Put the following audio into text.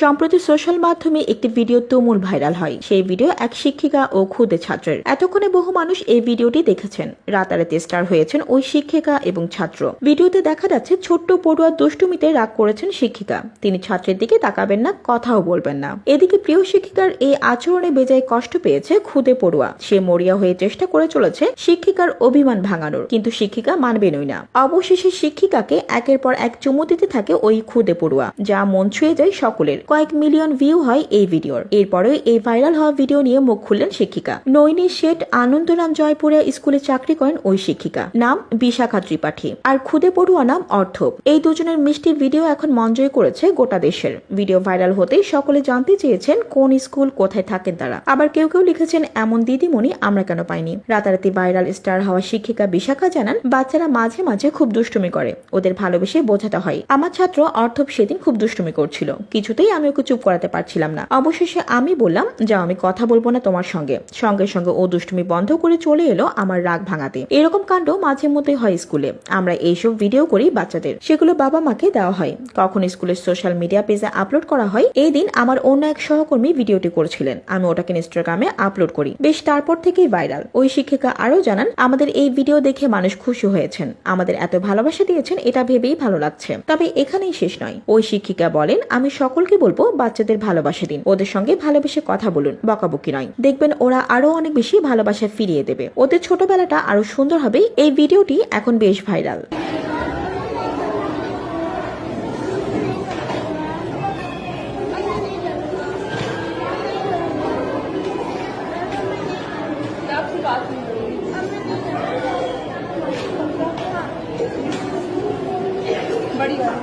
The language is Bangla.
সম্প্রতি সোশ্যাল মাধ্যমে একটি ভিডিও তুমুল ভাইরাল হয়। সেই ভিডিও এক শিক্ষিকা ও ক্ষুদে ছাত্রের। এতক্ষণে বহু মানুষ এই ভিডিওটি দেখেছেন। রাতারাতি স্টার হয়েছেন ওই শিক্ষিকা এবং ছাত্র। ভিডিওতে দেখা যাচ্ছে ছোট্ট পড়ুয়া দুষ্টুমিতে রাগ করেছেন শিক্ষিকা। তিনি ছাত্রের দিকে তাকাবেন না, কথাও বলবেন না। এদিকে প্রিয় শিক্ষিকার এই আচরণে বেজায় কষ্ট পেয়েছে ক্ষুদে পড়ুয়া। সে মরিয়া হয়ে চেষ্টা করে চলেছে শিক্ষিকার অভিমান ভাঙানোর, কিন্তু শিক্ষিকা মানবেনই না। অবশেষে শিক্ষিকাকে একের পর এক চুমু দিতে থাকে ওই ক্ষুদে পড়ুয়া, যা মন ছুঁয়ে যায় সকলের। কয়েক মিলিয়ন ভিউ হয় এই ভিডিওর। এরপরে এই ভাইরাল হওয়া ভিডিও নিয়ে মুখ খুললেন শিক্ষিকা। নৈনী শেঠ আনন্দরাম জয়পুরে স্কুলে চাকরি করেন ওই শিক্ষিকা। নাম বিশাখা ত্রিপাঠী, আর ক্ষুদে পড়ুয়া নাম অর্থব। এই দুজনের মিষ্টি ভিডিও এখন মন জয় করেছে গোটা দেশের। ভিডিও ভাইরাল হতেই সকলে জানতে চেয়েছেন কোন স্কুল, কোথায় থাকেন তারা। আবার কেউ কেউ লিখেছেন এমন দিদিমণি আমরা কেন পাইনি। রাতারাতি ভাইরাল স্টার হওয়া শিক্ষিকা বিশাখা জানান, বাচ্চারা মাঝে মাঝে খুব দুষ্টুমি করে, ওদের ভালোবেসে বোঝাতে হয়। আমার ছাত্র অর্থব সেদিন খুব দুষ্টুমি করছিল, কিছুতেই আমি ওকে চুপ করাতে পারছিলাম না। অবশেষে আমি বললাম, যাও আমি কথা বলবো না তোমার সঙ্গে। সঙ্গে সঙ্গে ও দুষ্টুমি বন্ধ করে চলে এলো আমার রাগ ভাঙাতে। এরকম কাণ্ড মাঝে মধ্যে হয় স্কুলে। আমরা এইসব ভিডিও করি বাচ্চাদের, সেগুলো বাবা মাকে দেওয়া হয়, কখন স্কুলের সোশ্যাল মিডিয়া পেজে আপলোড করা হয়। এই দিন আমার অন্য এক সহকর্মী ভিডিওটি করেছিলেন, আমি ওটাকে ইনস্টাগ্রামে আপলোড করি। বেশ তারপর থেকেই ভাইরাল। ওই শিক্ষিকা আরো জানান, আমাদের এই ভিডিও দেখে মানুষ খুশি হয়েছেন, আমাদের এত ভালোবাসা দিয়েছেন, এটা ভেবেই ভালো লাগছে। তবে এখানেই শেষ নয়। ওই শিক্ষিকা বলেন, আমি সকলকে বলবো বাচ্চাদের ভালোবাসা দিন, ওদের সঙ্গে ভালোবেসে কথা বলুন, বকাবকি নয়। দেখবেন ওরা আরো অনেক বেশি ভালোবাসা ফিরিয়ে দেবে, ওদের ছোটবেলাটা আরো সুন্দর হবে। এই ভিডিওটি এখন বেশ ভাইরাল। बड़ी बात